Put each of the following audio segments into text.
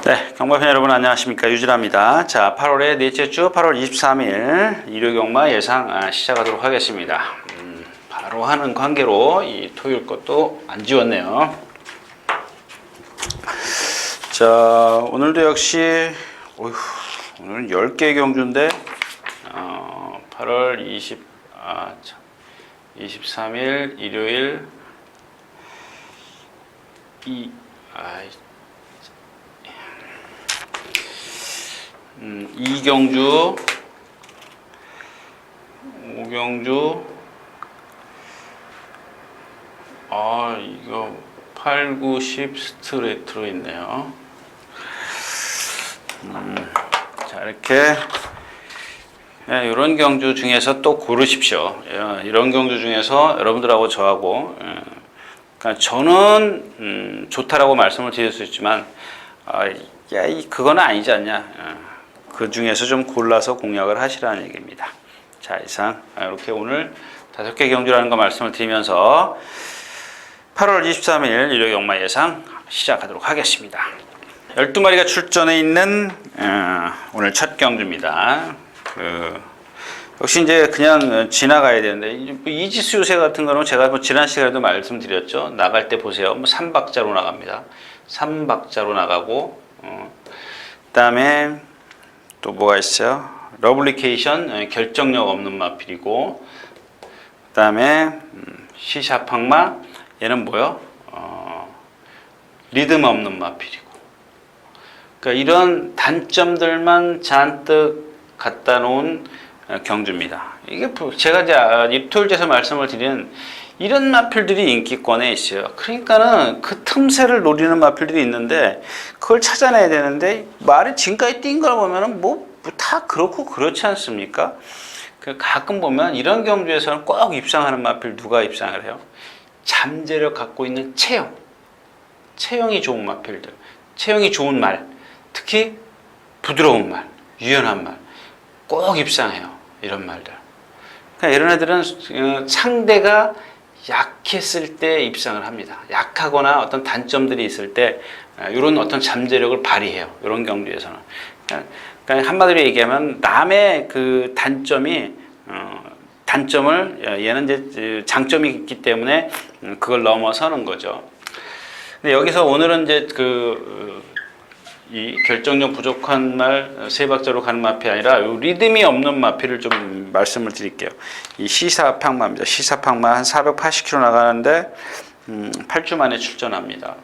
네, 경마팬 여러분 안녕하십니까, 유진아입니다. 자, 8월의 넷째 주 8월 23일 일요 경마 예상 시작하도록 하겠습니다. 바로 하는 관계로 이 토요일 것도 안 지웠네요. 자, 오늘도 역시 오늘은 10개 경주인데 8월 23일 일요일 이경주, 오경주, 이거 8, 9, 10 스트레이트로 있네요. 자, 이렇게 이런 경주 중에서 또 고르십시오. 이런 경주 중에서 여러분들하고 저하고, 그러니까 저는 좋다라고 말씀을 드릴 수 있지만, 그건 아니지 않냐. 그 중에서 좀 골라서 공략을 하시라는 얘기입니다. 자, 이상 이렇게 오늘 5개 경주라는 거 말씀을 드리면서 8월 23일 일요 경마 예상 시작하도록 하겠습니다. 12마리가 출전해 있는 오늘 첫 경주입니다. 역시 이제 그냥 지나가야 되는데, 이지수 요새 같은 거는 제가 지난 시간에도 말씀드렸죠. 나갈 때 보세요. 3박자로 나갑니다. 3박자로 나가고, 그 다음에 또 뭐가 있어요? 러블리케이션, 결정력 없는 마필이고, 그 다음에 시샤팡마, 얘는 뭐요? 리듬 없는 마필이고. 그러니까 이런 단점들만 잔뜩 갖다 놓은 경주입니다. 이게 제가 이제 입토일제에서 말씀을 드리는 이런 마필들이 인기권에 있어요. 그러니까는 그 틈새를 노리는 마필들이 있는데 그걸 찾아내야 되는데, 말이 지금까지 뛴 걸 보면은 다 그렇고 그렇지 않습니까? 가끔 보면 이런 경주에서는 꼭 입상하는 마필, 누가 입상을 해요? 잠재력 갖고 있는 체형이 좋은 마필들, 체형이 좋은 말, 특히 부드러운 말, 유연한 말, 꼭 입상해요. 이런 말들. 그러니까 이런 애들은 상대가 약했을 때 입상을 합니다. 약하거나 어떤 단점들이 있을 때 이런 어떤 잠재력을 발휘해요. 이런 경주에서는. 그러니까 한마디로 얘기하면 남의 그 단점을 얘는 이제 장점이 있기 때문에 그걸 넘어서는 거죠. 근데 여기서 오늘은 이제 이 결정력 부족한 말 세 박자로 가는 마필이 아니라 리듬이 없는 마필을 좀 말씀을 드릴게요. 이 시사팡마입니다. 시사팡마 한 480km 나가는데 8주 만에 출전합니다.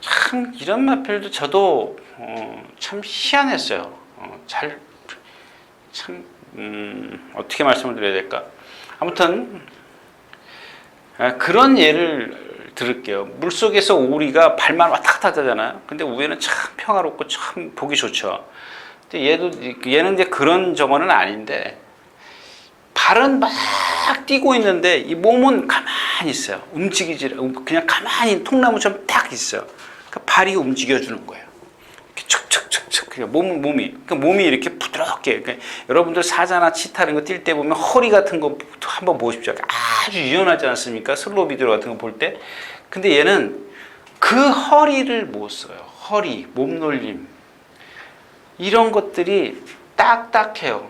참 이런 마필도 저도 참 희한했어요. 어떻게 말씀을 드려야 될까? 아무튼 그런 예를 들을게요. 물속에서 오리가 발만 왔다 갔다 하잖아요. 근데 위에는 참 평화롭고 참 보기 좋죠. 근데 얘는 이제 그런 정어는 아닌데, 발은 막 뛰고 있는데 이 몸은 가만히 있어요. 그냥 가만히 통나무처럼 딱 있어요. 그러니까 발이 움직여주는 거예요. 이렇게 척척척척. 그러니까 몸이 이렇게 부드럽게. 그러니까 여러분들 사자나 치타 이런 거 뛸 때 보면 허리 같은 거 한번 보십시오. 아주 유연하지 않습니까? 슬로우 비디오 같은 거 볼 때. 근데 얘는 그 허리를 못 써요. 허리, 몸놀림. 이런 것들이 딱딱해요.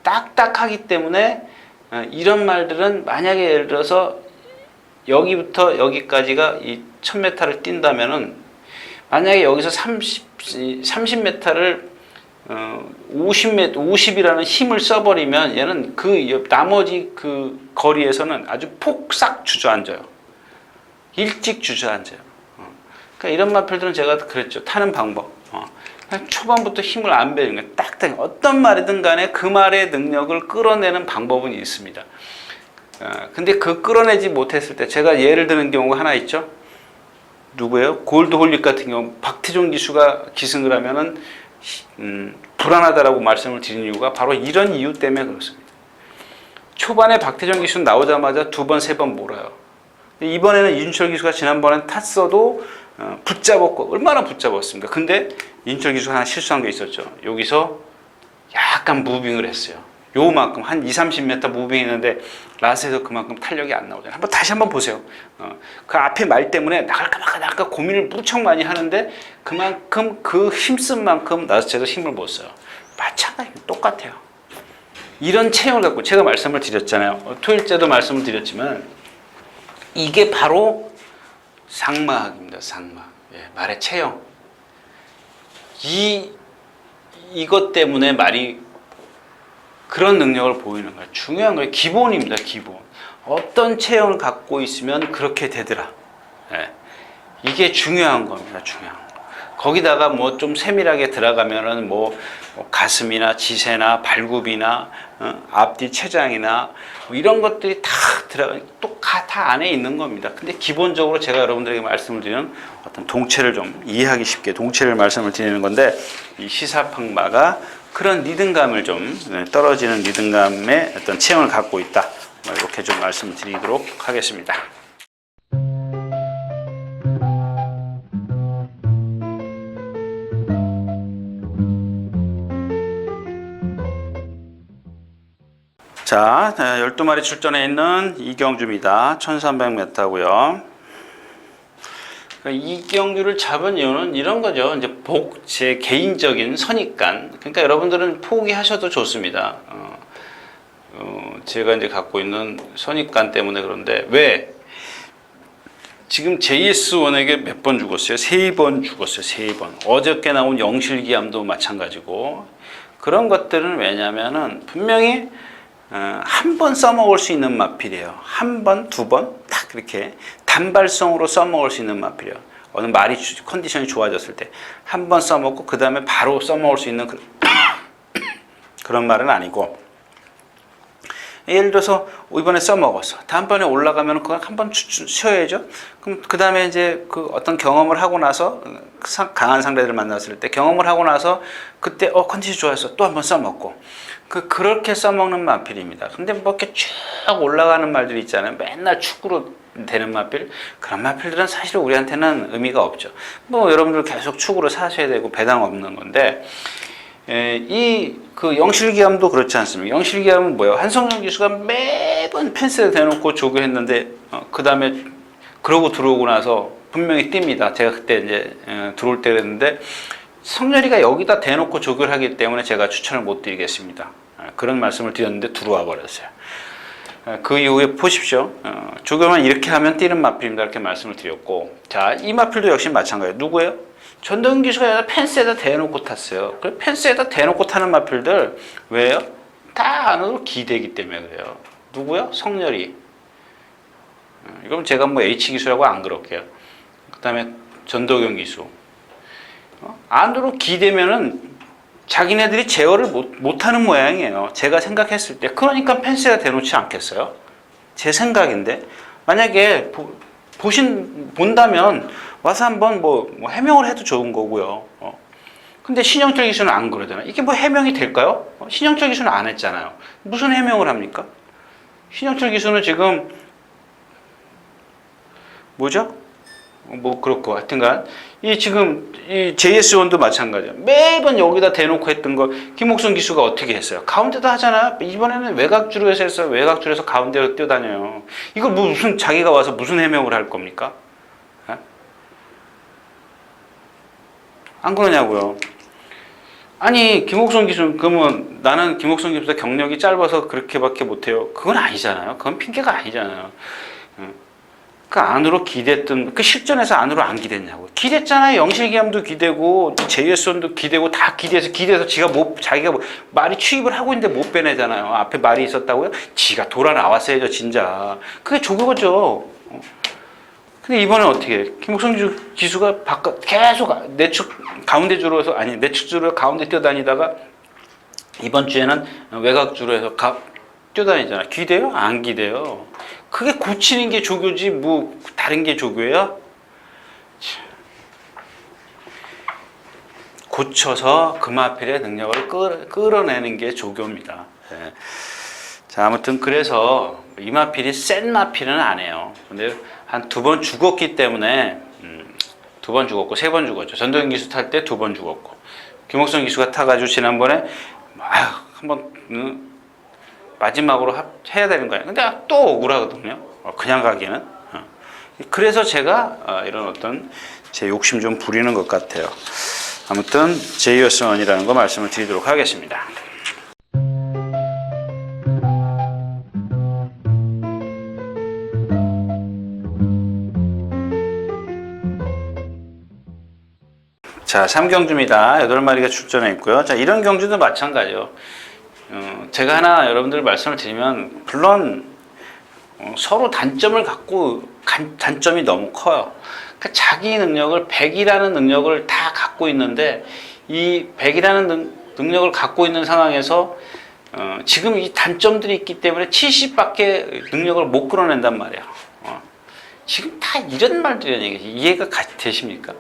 딱딱하기 때문에 이런 말들은 만약에 예를 들어서 여기부터 여기까지가 이 1000m를 뛴다면은, 만약에 여기서 30m를 50이라는 힘을 써버리면 얘는 그 나머지 그 거리에서는 아주 폭삭 주저앉아요. 일찍 주저앉아요. 그러니까 이런 마필들은 제가 그랬죠. 타는 방법. 초반부터 힘을 안 베는 거예요. 딱딱 어떤 말이든 간에 그 말의 능력을 끌어내는 방법은 있습니다. 근데 그 끌어내지 못했을 때, 제가 예를 드는 경우가 하나 있죠. 누구예요? 골드홀릭 같은 경우 박태종 기수가 기승을 하면은 불안하다라고 말씀을 드린 이유가 바로 이런 이유 때문에 그렇습니다. 초반에 박태종 기수는 나오자마자 2번, 3번 몰아요. 이번에는 윤철 기수가 지난번에 탔어도 붙잡았고, 얼마나 붙잡았습니까? 근데 윤철 기수가 하나 실수한 게 있었죠. 여기서 약간 무빙을 했어요. 요만큼 한 2-30m 무빙했는데 라스에서 그만큼 탄력이 안 나오잖아요. 다시 한번 보세요. 그 앞에 말 때문에 나갈까 고민을 무척 많이 하는데 그만큼 그 힘쓴 만큼 라스에서 힘을 못 써요. 마찬가지 똑같아요. 이런 체형을 갖고 제가 말씀을 드렸잖아요. 토요일째도 말씀을 드렸지만 이게 바로 상마학입니다. 상마. 예, 말의 체형. 이것 때문에 말이 그런 능력을 보이는 거예요. 중요한 거예요. 기본입니다. 기본. 어떤 체형을 갖고 있으면 그렇게 되더라. 예. 이게 중요한 겁니다. 중요한 거. 거기다가 뭐 좀 세밀하게 들어가면은 뭐 가슴이나 지세나 발굽이나 앞뒤 췌장이나 뭐 이런 것들이 다 들어가 다 안에 있는 겁니다. 근데 기본적으로 제가 여러분들에게 말씀을 드리는 어떤 동체를 좀 이해하기 쉽게 동체를 말씀을 드리는 건데 이 시사팡마가 그런 리듬감을 좀 떨어지는 리듬감의 어떤 체형을 갖고 있다. 이렇게 좀 말씀을 드리도록 하겠습니다. 자, 12마리 출전해 있는 이경주입니다. 1300m고요. 이경주를 잡은 이유는 이런 거죠. 이제 제 개인적인 선입관. 그러니까 여러분들은 포기하셔도 좋습니다. 제가 이제 갖고 있는 선입관 때문에 그런데 왜? 지금 JS1에게 몇 번 죽었어요? 3번 죽었어요. 3번. 어저께 나온 영실기암도 마찬가지고. 그런 것들은 왜냐면은 분명히 한 번 써먹을 수 있는 마필이에요. 한 번, 두 번 딱 이렇게 단발성으로 써먹을 수 있는 마필이에요. 어느 말이 컨디션이 좋아졌을 때 한 번 써먹고 그 다음에 바로 써먹을 수 있는 그런 말은 아니고 예를 들어서 이번에 써먹었어. 다음번에 올라가면 그걸 한 번 쉬어야죠. 그럼 그 다음에 이제 그 어떤 경험을 하고 나서 강한 상대들을 만났을 때 경험을 하고 나서 그때 컨디션 좋았어. 또 한 번 써먹고 그렇게 써먹는 마필입니다. 근데 뭐 이렇게 쭉 올라가는 말들이 있잖아요. 맨날 축구로 되는 마필. 그런 마필들은 사실 우리한테는 의미가 없죠. 뭐 여러분들 계속 축구로 사셔야 되고 배당 없는 건데 그 영실기암도 그렇지 않습니까? 영실기암은 뭐예요? 한성령 기수가 매번 펜스에 대놓고 조교했는데 그 다음에 그러고 들어오고 나서 분명히 띱니다. 제가 그때 이제 들어올 때 그랬는데 성렬이가 여기다 대놓고 조교를 하기 때문에 제가 추천을 못 드리겠습니다. 그런 말씀을 드렸는데 들어와 버렸어요. 그 이후에 보십시오. 조교만 이렇게 하면 뛰는 마필입니다. 이렇게 말씀을 드렸고, 자, 이 마필도 역시 마찬가지예요. 누구예요? 전동현 기수가 펜스에다 대놓고 탔어요. 그 펜스에다 대놓고 타는 마필들 왜요? 다 안으로 기대기 때문에 그래요. 누구요? 성렬이. 이건 제가 뭐 H 기수라고 안 그럴게요. 그 다음에 전도경 기수. 안으로 기대면은 자기네들이 제어를 못하는 모양이에요. 제가 생각했을 때. 그러니까 펜스에다 대놓지 않겠어요? 제 생각인데. 만약에 본다면 와서 한번 뭐 해명을 해도 좋은 거고요. 근데 신영철 기수는 안 그러잖아요. 이게 뭐 해명이 될까요? 신영철 기수는 안 했잖아요. 무슨 해명을 합니까? 신영철 기수는 지금 뭐죠? 뭐 그렇고 하여튼간 지금 이 JS1도 마찬가지예요. 매번 여기다 대놓고 했던 거 김옥순 기수가 어떻게 했어요? 가운데다 하잖아요. 이번에는 외곽줄에서 했어요. 외곽줄에서 가운데로 뛰어다녀요. 이거 무슨 자기가 와서 무슨 해명을 할 겁니까? 안 그러냐고요. 아니 김옥선 기수 그러면 나는 김옥선 기수보다 경력이 짧아서 그렇게밖에 못해요. 그건 아니잖아요. 그건 핑계가 아니잖아요. 그 안으로 기댔던 그 실전에서 안으로 안 기댔냐고. 기댔잖아요. 영실기암도 기대고 JS1도 기대고 다 기대서 자기가 말이 취입을 하고 있는데 못 빼내잖아요. 앞에 말이 있었다고요? 지가 돌아 나왔어야죠 진짜. 그게 조교거죠. 근데 이번엔 어떻게 해? 김옥성 기수가 계속 내축 가운데 줄에서 내축 줄로 가운데 뛰어다니다가 이번 주에는 외곽 줄로 해서 뛰어다니잖아. 기대요? 안 기대요. 그게 고치는 게 조교지 뭐 다른 게 조교예요? 고쳐서 금화필의 능력을 끌어내는 게 조교입니다. 네. 자, 아무튼 그래서 이마필이 센 마필은 안 해요. 근데 한 2번 죽었기 때문에 2번 죽었고 3번 죽었죠. 전도현 기수 탈 때 2번 죽었고 김옥선 기수가 타가지고 지난번에 한번 마지막으로 해야 되는 거예요. 근데 또 억울하거든요. 그냥 가기에는. 그래서 제가 이런 어떤 제 욕심 좀 부리는 것 같아요. 아무튼 제이어스원이라는 거 말씀을 드리도록 하겠습니다. 자, 3경주입니다. 8마리가 출전해 있고요. 자, 이런 경주도 마찬가지예요. 제가 하나 여러분들 말씀을 드리면, 물론 서로 단점을 갖고 단점이 너무 커요. 그러니까 자기 능력을 100이라는 능력을 다 갖고 있는데, 이 100이라는 능력을 갖고 있는 상황에서 지금 이 단점들이 있기 때문에 70밖에 능력을 못 끌어낸단 말이에요. 지금 다 이런 말들이라는 얘기죠. 이해가 되십니까?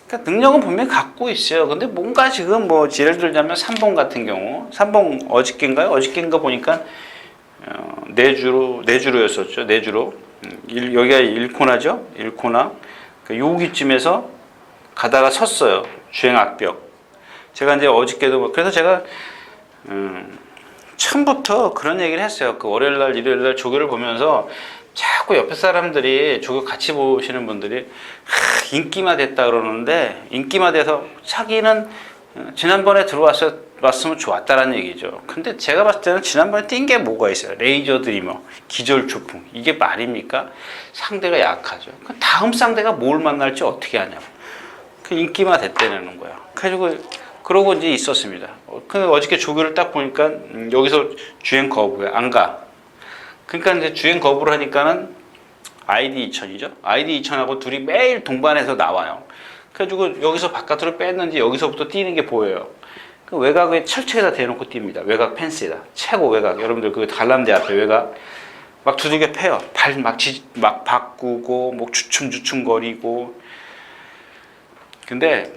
그러니까 능력은 분명히 갖고 있어요. 근데 뭔가 지금 뭐 예를 들자면 삼봉 같은 경우, 삼봉 어저께인가요? 어저께인가 보니까 내주로였었죠. 내주로. 여기가 1코나죠. 1코나. 여기쯤에서 가다가 섰어요. 주행 악벽. 제가 이제 어저께도 그래서 제가 처음부터 그런 얘기를 했어요. 그 월요일날, 일요일날 조교를 보면서 자꾸 옆에 사람들이 조교 같이 보시는 분들이 인기마 됐다 그러는데, 인기마 돼서 자기는 지난번에 왔으면 좋았다라는 얘기죠. 근데 제가 봤을 때는 지난번에 뛴 게 뭐가 있어요? 레이저 드리머, 기절 초풍. 이게 말입니까? 상대가 약하죠. 다음 상대가 뭘 만날지 어떻게 하냐고. 그 인기마 됐다는 거예요. 그러고 이제 있었습니다. 근데 어저께 조교를 딱 보니까 여기서 주행 거부해. 안 가. 그러니까 이제 주행 거부를 하니까는 ID 2000이죠. ID 2000하고 둘이 매일 동반해서 나와요. 그래가지고 여기서 바깥으로 뺐는지 여기서부터 뛰는 게 보여요. 그 외곽에 철책에다 대놓고 뜁니다. 외곽 펜스에다. 최고 외곽. 여러분들 그 관람대 앞에 외곽. 막 두들겨 패요. 발 막 바꾸고, 목 주춤주춤거리고. 근데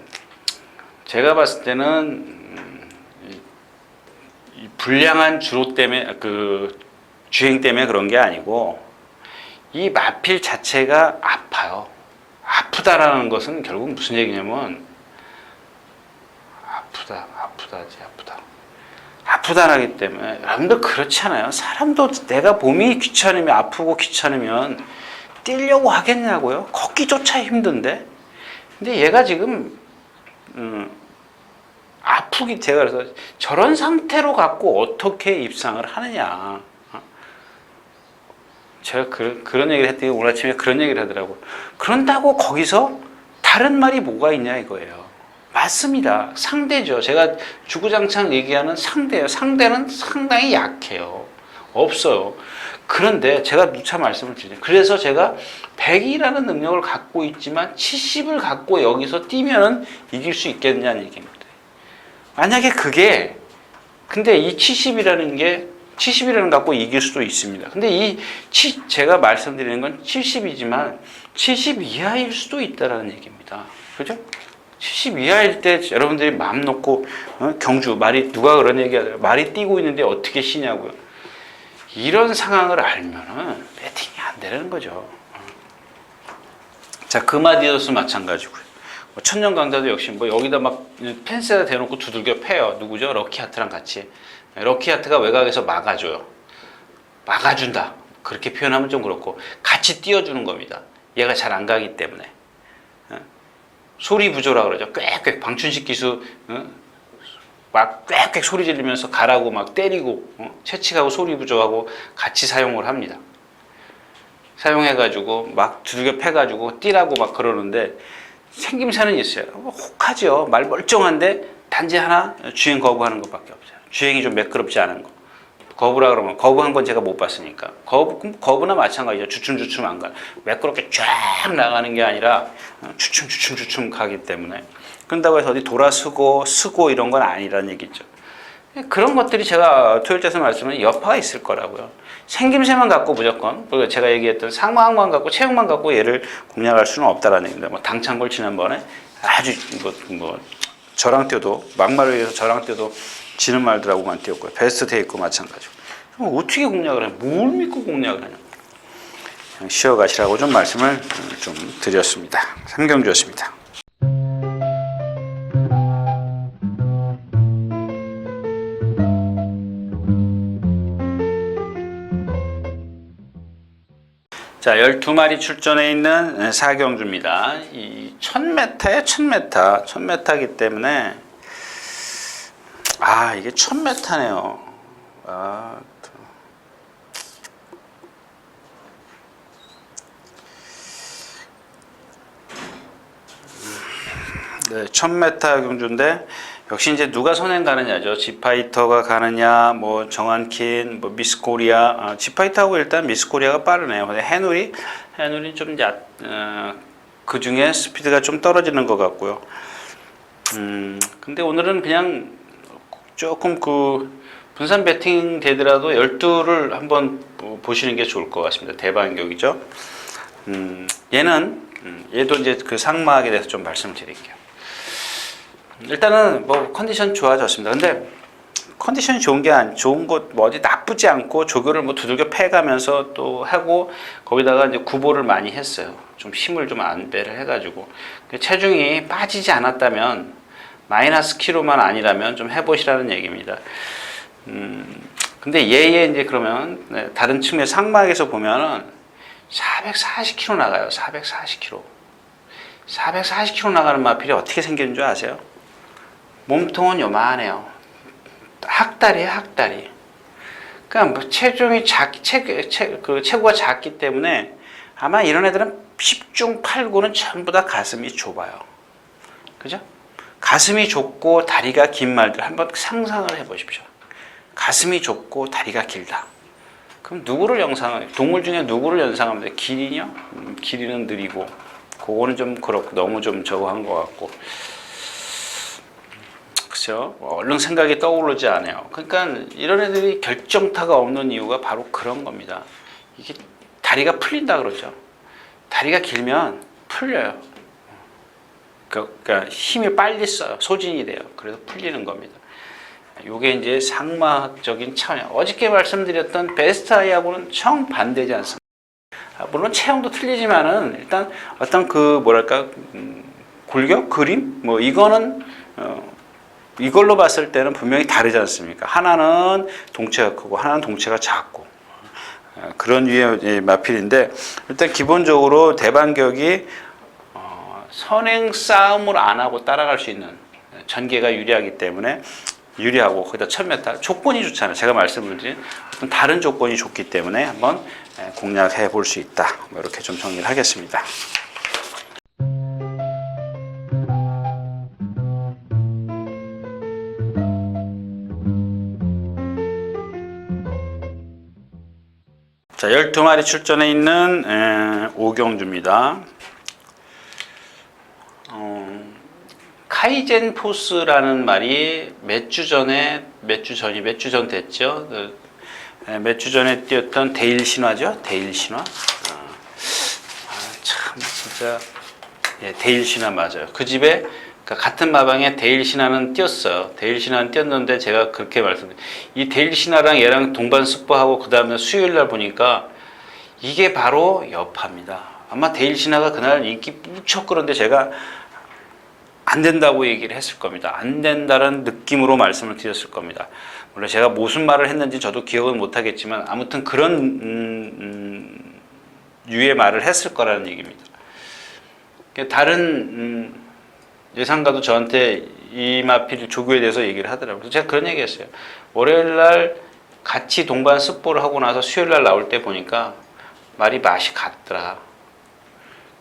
제가 봤을 때는 이 불량한 주로 때문에 주행 때문에 그런 게 아니고, 이 마필 자체가 아파요. 아프다라는 것은 결국 무슨 얘기냐면, 아프다라기 때문에, 여러분들 그렇지 않아요? 사람도 내가 몸이 귀찮으면, 아프고 귀찮으면 뛰려고 하겠냐고요? 걷기조차 힘든데? 근데 얘가 지금, 제가 그래서 저런 상태로 갖고 어떻게 입상을 하느냐. 제가 그런 얘기를 했더니 오늘 아침에 그런 얘기를 하더라고요. 그런다고 거기서 다른 말이 뭐가 있냐 이거예요. 맞습니다. 상대죠. 제가 주구장창 얘기하는 상대예요. 상대는 상당히 약해요. 없어요. 그런데 제가 누차 말씀을 드려요. 그래서 제가 100이라는 능력을 갖고 있지만 70을 갖고 여기서 뛰면은 이길 수 있겠냐는 얘기입니다. 만약에 근데 이 70이라는 갖고 이길 수도 있습니다. 근데 제가 말씀드리는 건 70이지만 70 이하일 수도 있다라는 얘기입니다. 그죠? 70 이하일 때 여러분들이 마음 놓고 경주 누가 그런 얘기하더라고요. 말이 뛰고 있는데 어떻게 쉬냐고요. 이런 상황을 알면은 배팅이 안 되는 거죠. 자, 금아디다스 마찬가지고요. 천년 강자도 역시 여기다 막 펜스에다 대놓고 두들겨 패요. 누구죠? 럭키하트랑 같이. 럭키하트가 외곽에서 막아줘요. 막아준다. 그렇게 표현하면 좀 그렇고 같이 띄워주는 겁니다. 얘가 잘 안 가기 때문에. 소리 부조라 그러죠. 꽥꽥 방춘식 기수 막 꽥꽥 소리 지르면서 가라고 막 때리고 채찍하고 소리 부조하고 같이 사용을 합니다. 사용해가지고 막 두들겨 패가지고 뛰라고 막 그러는데 생김새는 있어요. 혹하죠. 말 멀쩡한데 단지 하나 주행 거부하는 것밖에 없어요. 주행이 좀 매끄럽지 않은 거. 거부라 그러면 거부한 건 제가 못 봤으니까. 거부나 마찬가지죠. 주춤주춤 안 가. 매끄럽게 쫙 나가는 게 아니라 주춤 가기 때문에. 그런다고 해서 어디 쓰고 이런 건 아니라는 얘기죠. 그런 것들이 제가 토요일자에서 말씀은 여파가 있을 거라고요. 생김새만 갖고 무조건 제가 얘기했던 상황만 갖고 체형만 갖고 얘를 공략할 수는 없다라는 얘기입니다. 당창골 지난번에 아주 저랑 뛰어도 막말을 위해서 저랑 뛰어도 지는 말들하고만 뛰었고요. 베스트 테이크 마찬가지고. 그럼 어떻게 공략을 해요? 뭘 믿고 공략을 하냐? 그냥 쉬어가시라고 좀 말씀을 좀 드렸습니다. 3경주였습니다. 자, 12마리 출전해 있는 사경주입니다. 이 1000m에 1000m, 1000m이기 때문에 이게 1000m네요. 네, 1000m 경주인데 역시 이제 누가 선행 가느냐죠. 지파이터가 가느냐, 뭐 정한킨, 뭐 미스코리아. 지파이터하고 일단 미스코리아가 빠르네요. 근데 해누리 좀 그 중에 스피드가 좀 떨어지는 것 같고요. 근데 오늘은 그냥 조금 분산 배팅 되더라도 12를 한번 보시는 게 좋을 것 같습니다. 대반격이죠. 얘도 이제 그 상마하게 대해서 좀 말씀드릴게요. 일단은 뭐 컨디션 좋아졌습니다. 근데 컨디션이 좋은 것 뭐 어디 나쁘지 않고 조교를 뭐 두들겨 패가면서 또 하고 거기다가 이제 구보를 많이 했어요. 좀 힘을 좀 안배를 해가지고 체중이 빠지지 않았다면 마이너스 키로만 아니라면 좀 해보시라는 얘기입니다. 근데 얘 이제 그러면 다른 측면 상막에서 보면은 440kg 나가요. 440kg. 440kg 나가는 마필이 어떻게 생기는 줄 아세요? 몸통은 요만해요. 학다리에요, 학다리. 그러니까 뭐 체중이 체구가 작기 때문에 아마 이런 애들은 10중 8구는 전부 다 가슴이 좁아요. 그죠? 가슴이 좁고 다리가 긴 말들 한번 상상을 해보십시오. 가슴이 좁고 다리가 길다. 그럼 동물 중에 누구를 연상하면 돼? 길이요? 길이는 느리고, 그거는 좀 그렇고, 너무 좀 저거 한 것 같고. 그죠? 얼른 생각이 떠오르지 않아요. 그러니까 이런 애들이 결정타가 없는 이유가 바로 그런 겁니다. 이게 다리가 풀린다 그러죠. 다리가 길면 풀려요. 그러니까 힘이 빨리 써요. 소진이 돼요. 그래서 풀리는 겁니다. 이게 이제 상마학적인 차원. 어저께 말씀드렸던 베스트 아이하고는 정반대지 않습니까? 물론 체형도 틀리지만은 일단 어떤 골격? 그림? 뭐 이거는 이걸로 봤을 때는 분명히 다르지 않습니까? 하나는 동체가 크고 하나는 동체가 작고 그런 유의 마필인데 일단 기본적으로 대반격이 선행 싸움을 안 하고 따라갈 수 있는 전개가 유리하기 때문에 유리하고 거기다 1000m 조건이 좋잖아요. 제가 말씀을 드린 어떤 다른 조건이 좋기 때문에 한번 공략해 볼 수 있다. 뭐 이렇게 좀 정리를 하겠습니다. 자, 12마리 출전해 있는 오경주입니다. 카이젠 포스라는 말이 몇 주 전 됐죠. 몇 주 전에 뛰었던 데일 신화죠. 데일 신화. 참 진짜 데일 신화 맞아요. 그 집에 같은 마방에 데일 신화는 뛰었어요. 데일 신화는 뛰었는데 제가 그렇게 말씀드려요. 이 데일 신화랑 얘랑 동반 스포하고 그 다음에 수요일 날 보니까 이게 바로 여파입니다. 아마 데일 신화가 그날 인기 무척 끌었는데 제가 안 된다고 얘기를 했을 겁니다. 안 된다는 느낌으로 말씀을 드렸을 겁니다. 물론 제가 무슨 말을 했는지 저도 기억은 못하겠지만 아무튼 그런 유의 말을 했을 거라는 얘기입니다. 다른 예상가도 저한테 이 마필 조교에 대해서 얘기를 하더라고요. 그래서 제가 그런 얘기 했어요. 월요일 날 같이 동반 스포를 하고 나서 수요일 날 나올 때 보니까 맛이 같더라.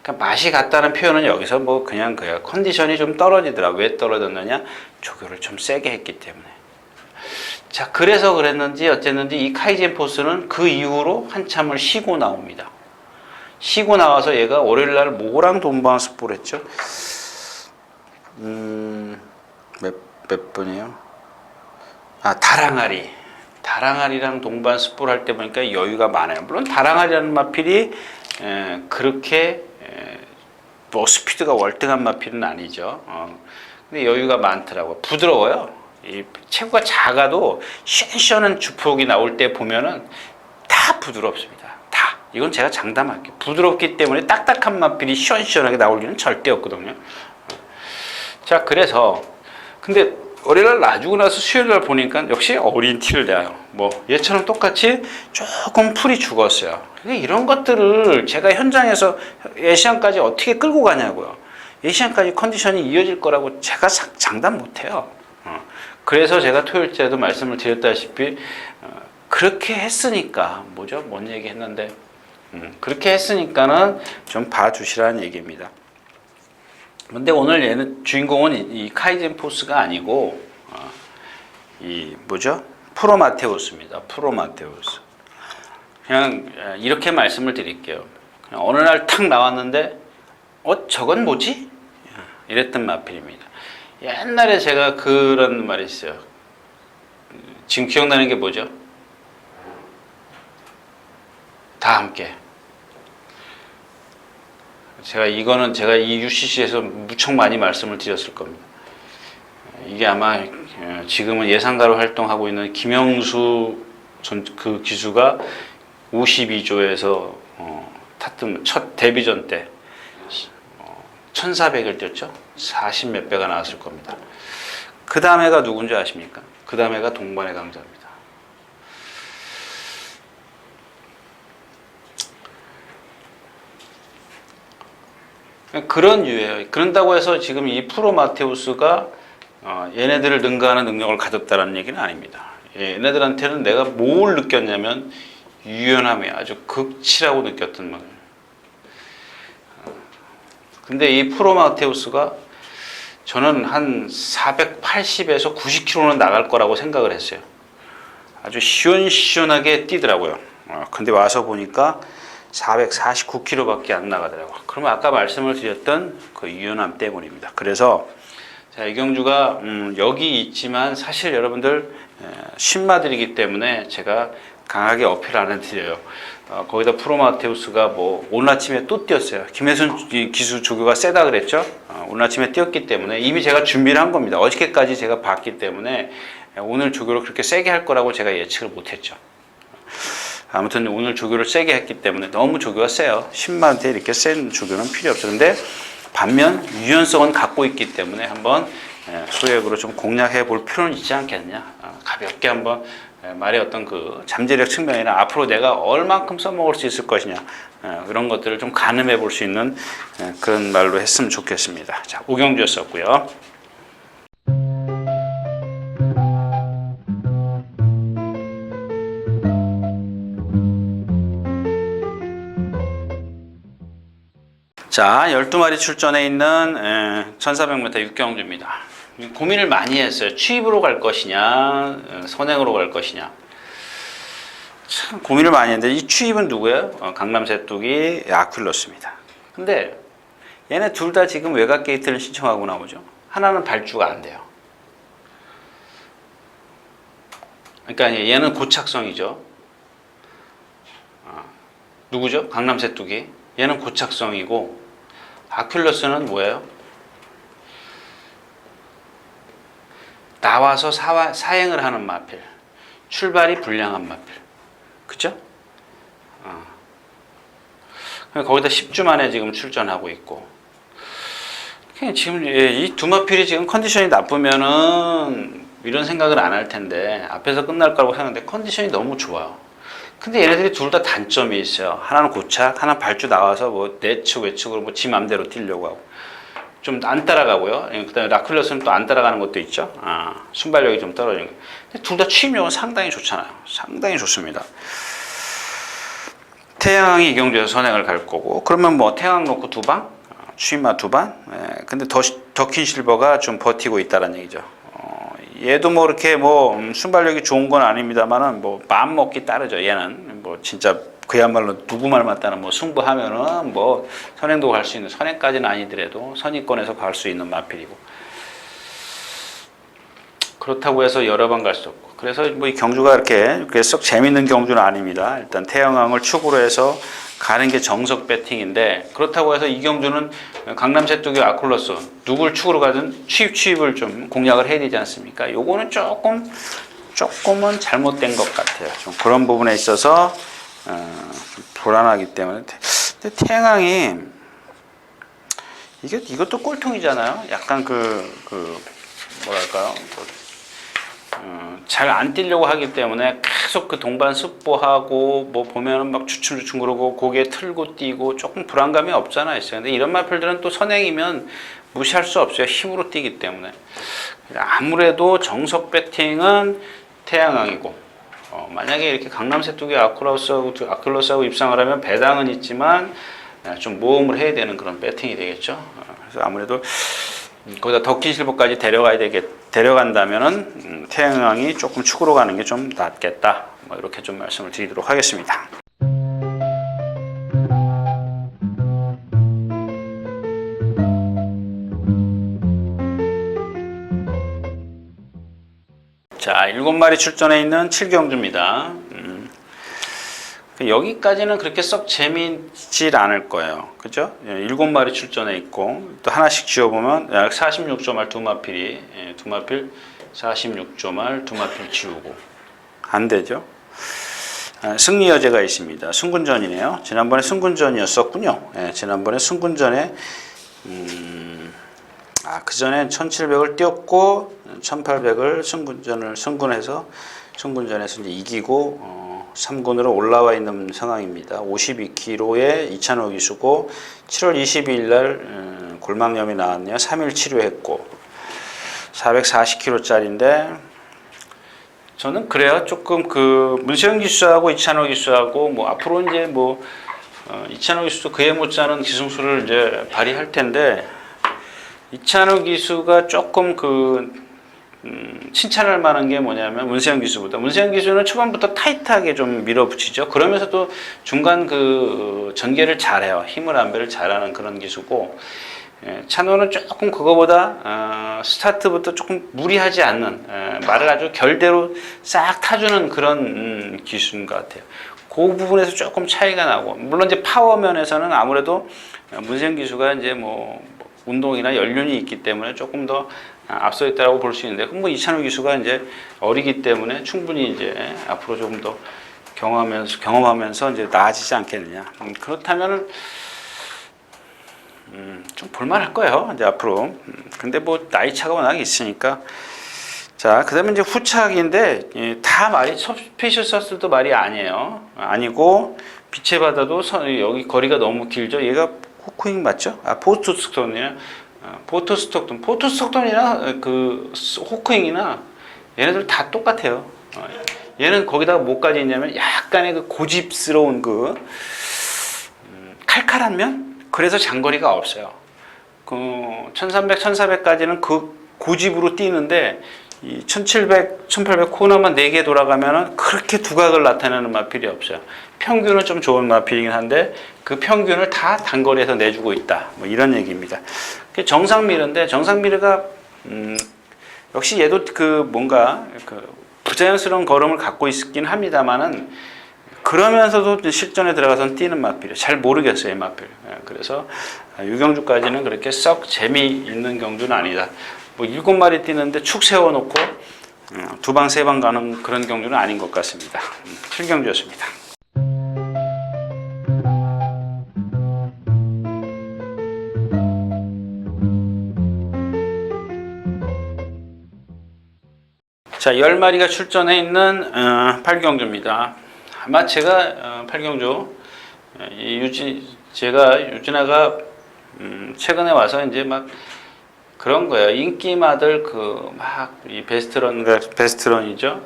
그러니까 맛이 같다는 표현은 여기서 뭐 그냥 그야 컨디션이 좀 떨어지더라. 왜 떨어졌느냐? 조교를 좀 세게 했기 때문에. 자, 그래서 그랬는지 어쨌는지 이 카이젠 포스는 그 이후로 한참을 쉬고 나옵니다. 쉬고 나와서 얘가 월요일 날 뭐랑 동반 스포를 했죠? 몇 번이요? 다랑아리랑 동반 스포를 할 때 보니까 여유가 많아요. 물론 다랑아리라는 마필이 그렇게 뭐 스피드가 월등한 마필은 아니죠. 근데 여유가 많더라고요. 부드러워요. 이 체구가 작아도 시원시원한 주폭이 나올 때 보면은 다 부드럽습니다. 다. 이건 제가 장담할게요. 부드럽기 때문에 딱딱한 마필이 시원시원하게 나올 일은 절대 없거든요. 자, 그래서 근데 월요일날 놔주고 나서 수요일날 보니까 역시 어린 티를 내요. 뭐 얘처럼 똑같이 조금 풀이 죽었어요. 이런 것들을 제가 현장에서 예시안까지 어떻게 끌고 가냐고요. 예시안까지 컨디션이 이어질 거라고 제가 장담 못해요. 그래서 제가 토요일째도 말씀을 드렸다시피 그렇게 했으니까 뭐죠? 뭔 얘기 했는데 그렇게 했으니까는 좀 봐주시라는 얘기입니다. 근데 오늘 얘는 주인공은 이 카이젠 포스가 아니고 이 뭐죠? 프로마테우스입니다. 프로마테우스. 그냥 이렇게 말씀을 드릴게요. 그냥 어느 날 탁 나왔는데 저건 뭐지? 이랬던 마필입니다. 옛날에 제가 그런 말이 있어요. 지금 기억나는 게 뭐죠? 다 함께. 제가 이 UCC에서 무척 많이 말씀을 드렸을 겁니다. 이게 아마 지금은 예상가로 활동하고 있는 김영수 그 기수가 52조에서 탔던 첫 데뷔전 때 1400을 뛰었죠. 40 몇 배가 나왔을 겁니다. 그 다음 해가 누군지 아십니까? 그 다음 해가 동반의 강자입니다. 그런 유예요. 그런다고 해서 지금 이 프로마테우스가 얘네들을 능가하는 능력을 가졌다는 얘기는 아닙니다. 얘네들한테는 내가 뭘 느꼈냐면 유연함이 아주 극치라고 느꼈던 말. 근데 이 프로마테우스가 저는 한 480에서 90km는 나갈 거라고 생각을 했어요. 아주 시원시원하게 뛰더라고요. 근데 와서 보니까 449km밖에 안 나가더라고요. 그러면 아까 말씀을 드렸던 그 유연함 때문입니다. 그래서 자, 이경주가 여기 있지만 사실 여러분들 신마들이기 때문에 제가 강하게 어필 안 해드려요. 거기다 프로마테우스가 뭐 오늘 아침에 또 뛰었어요. 김혜순 기수 조교가 세다 그랬죠. 오늘 아침에 뛰었기 때문에 이미 제가 준비를 한 겁니다. 어저께까지 제가 봤기 때문에 오늘 조교를 그렇게 세게 할 거라고 제가 예측을 못했죠. 아무튼 오늘 조교를 세게 했기 때문에 너무 조교가 세요. 10만한테 이렇게 센 조교는 필요 없어요. 근데 반면 유연성은 갖고 있기 때문에 한번 소액으로 좀 공략해 볼 필요는 있지 않겠냐. 가볍게 한번 말의 어떤 그 잠재력 측면이나 앞으로 내가 얼만큼 써먹을 수 있을 것이냐 이런 것들을 좀 가늠해 볼 수 있는 그런 말로 했으면 좋겠습니다. 자, 오경주였었고요. 자, 12마리 출전해 있는 1400m 육경주입니다. 고민을 많이 했어요. 취입으로 갈 것이냐, 선행으로 갈 것이냐. 참 고민을 많이 했는데 이 취입은 누구예요? 강남새뚜기 아큘러스입니다. 근데 얘네 둘 다 지금 외곽 게이트를 신청하고 나오죠. 하나는 발주가 안 돼요. 그러니까 얘는 고착성이죠. 누구죠? 강남새뚜기. 얘는 고착성이고 아큘러스는 뭐예요? 나와서 사행을 하는 마필. 출발이 불량한 마필. 그죠? 거기다 10주 만에 지금 출전하고 있고. 지금 이 두 마필이 지금 컨디션이 나쁘면은 이런 생각을 안 할 텐데 앞에서 끝날 거라고 생각하는데 컨디션이 너무 좋아요. 근데 얘네들이 둘 다 단점이 있어요. 하나는 고착, 하나는 발주 나와서 뭐 내측, 외측으로 뭐 지 맘대로 뛰려고 하고. 좀 안 따라가고요. 그 다음에 라큘러스는 또 안 따라가는 것도 있죠. 순발력이 좀 떨어지는 거. 근데 둘 다 취임력은 상당히 좋잖아요. 상당히 좋습니다. 태양이 이경주에서 선행을 갈 거고, 그러면 뭐 태양 놓고 두 방, 취임마 두 방. 근데 더킨 실버가 좀 버티고 있다는 얘기죠. 얘도 뭐 이렇게 뭐 순발력이 좋은 건 아닙니다만은 뭐 마음 먹기 따르죠. 얘는 뭐 진짜 그야말로 누구 말 맞다는 뭐 승부하면은 뭐 선행도 갈 수 있는, 선행까지는 아니더라도 선의권에서 갈 수 있는 마필이고, 그렇다고 해서 여러 번 갈 수 없고, 그래서 뭐 이 경주가 이렇게 썩 재밌는 경주는 아닙니다. 일단 태영항을 축으로 해서 가는 게 정석 배팅인데, 그렇다고 해서 이 경주는 강남새뚜기 아큘러스 누굴 축으로 가든 취입을 좀 공략을 해야 되지 않습니까? 요거는 조금은 잘못된 것 같아요. 좀 그런 부분에 있어서 좀 불안하기 때문에. 근데 태양항이 이것도 꼴통이잖아요. 약간 뭐랄까요? 잘 안 뛰려고 하기 때문에 계속 그 동반 습보하고 뭐 보면은 막 주춤주춤 그러고 고개 틀고 뛰고 조금 불안감이 없잖아 있어요. 근데 이런 마필들은 또 선행이면 무시할 수 없어요. 힘으로 뛰기 때문에. 아무래도 정석 배팅은 태양왕이고 만약에 이렇게 강남세뚜기 아클로스하고 입상을 하면 배당은 있지만 좀 모험을 해야 되는 그런 배팅이 되겠죠. 그래서 아무래도 거기다 덕키실버까지 데려간다면은 태양왕이 조금 축으로 가는 게 좀 낫겠다. 뭐 이렇게 좀 말씀을 드리도록 하겠습니다. 자, 7마리 출전해 있는 7경주입니다. 여기까지는 그렇게 썩 재미있질 않을 거예요. 그죠? 7마리 출전해 있고, 또 하나씩 지워보면, 약 46조말 두 마필이, 두 마필 46조말 두 마필 지우고. 안 되죠? 승리 여제가 있습니다. 승군전이네요. 지난번에 승군전이었었군요. 지난번에 승군전에, 그 전에 1700을 뛰었고, 1800을 승군해서 이제 이기고, 3군으로 올라와 있는 상황입니다. 52kg의 이찬호 기수고 7월 22일 날 골막염이 나왔네요. 3일 치료했고 440kg짜리인데 저는 그래요. 조금 그 문세영 기수하고 이찬호 기수하고 뭐 앞으로 이제 뭐 이찬호 기수도 그에 못지않은 기승수를 이제 발휘할 텐데 이찬호 기수가 조금 칭찬할 만한 게 뭐냐면 문세영 기수보다 문세영 기수는 초반부터 타이트하게 좀 밀어붙이죠. 그러면서도 중간 그 전개를 잘해요. 힘을 안배를 잘하는 그런 기수고 찬호는 조금 그거보다 스타트부터 조금 무리하지 않는 말을 아주 결대로 싹 타주는 그런 기수인 것 같아요. 그 부분에서 조금 차이가 나고 물론 이제 파워 면에서는 아무래도 문세영 기수가 이제 뭐 운동이나 연륜이 있기 때문에 조금 더 앞서 있다라고 볼 수 있는데, 그럼 뭐 이찬호 기수가 이제 어리기 때문에 충분히 이제 앞으로 조금 더 경험하면서 이제 나아지지 않겠느냐. 그렇다면은 좀 볼만할 거예요. 이제 앞으로. 근데 뭐 나이 차가 워낙 있으니까. 자, 그다음에 이제 후착인데 다 말이 스페셜 서스도 말이 아니고 빛의 바다도 여기 거리가 너무 길죠. 얘가 호크잉 맞죠? 포토스톡톤이나 그 호크잉이나 얘네들 다 똑같아요. 얘는 거기다가 뭐까지 있냐면 약간의 그 고집스러운 그 칼칼한 면? 그래서 장거리가 없어요. 그 1300, 1400까지는 그 고집으로 뛰는데 이 1700, 1800 코너만 4개 돌아가면은 그렇게 두각을 나타내는 마필이 없어요. 평균은 좀 좋은 마필이긴 한데 그 평균을 다 단거리에서 내주고 있다. 뭐 이런 얘기입니다. 정상미르인데 정상미르가 역시 얘도 그 뭔가 그 부자연스러운 걸음을 갖고 있긴 합니다만은 그러면서도 실전에 들어가서 뛰는 마필이에요. 잘 모르겠어요, 이 마필. 그래서 유경주까지는 그렇게 썩 재미있는 경주는 아니다. 뭐 7마리 뛰는데 축 세워놓고 2방, 3방 가는 그런 경주는 아닌 것 같습니다. 7경주였습니다. 자, 10마리가 출전해 있는 8경주입니다. 아마 제가 8경주 유진아가 최근에 와서 이제 막 그런 거예요. 인기마들 이 베스트런이죠.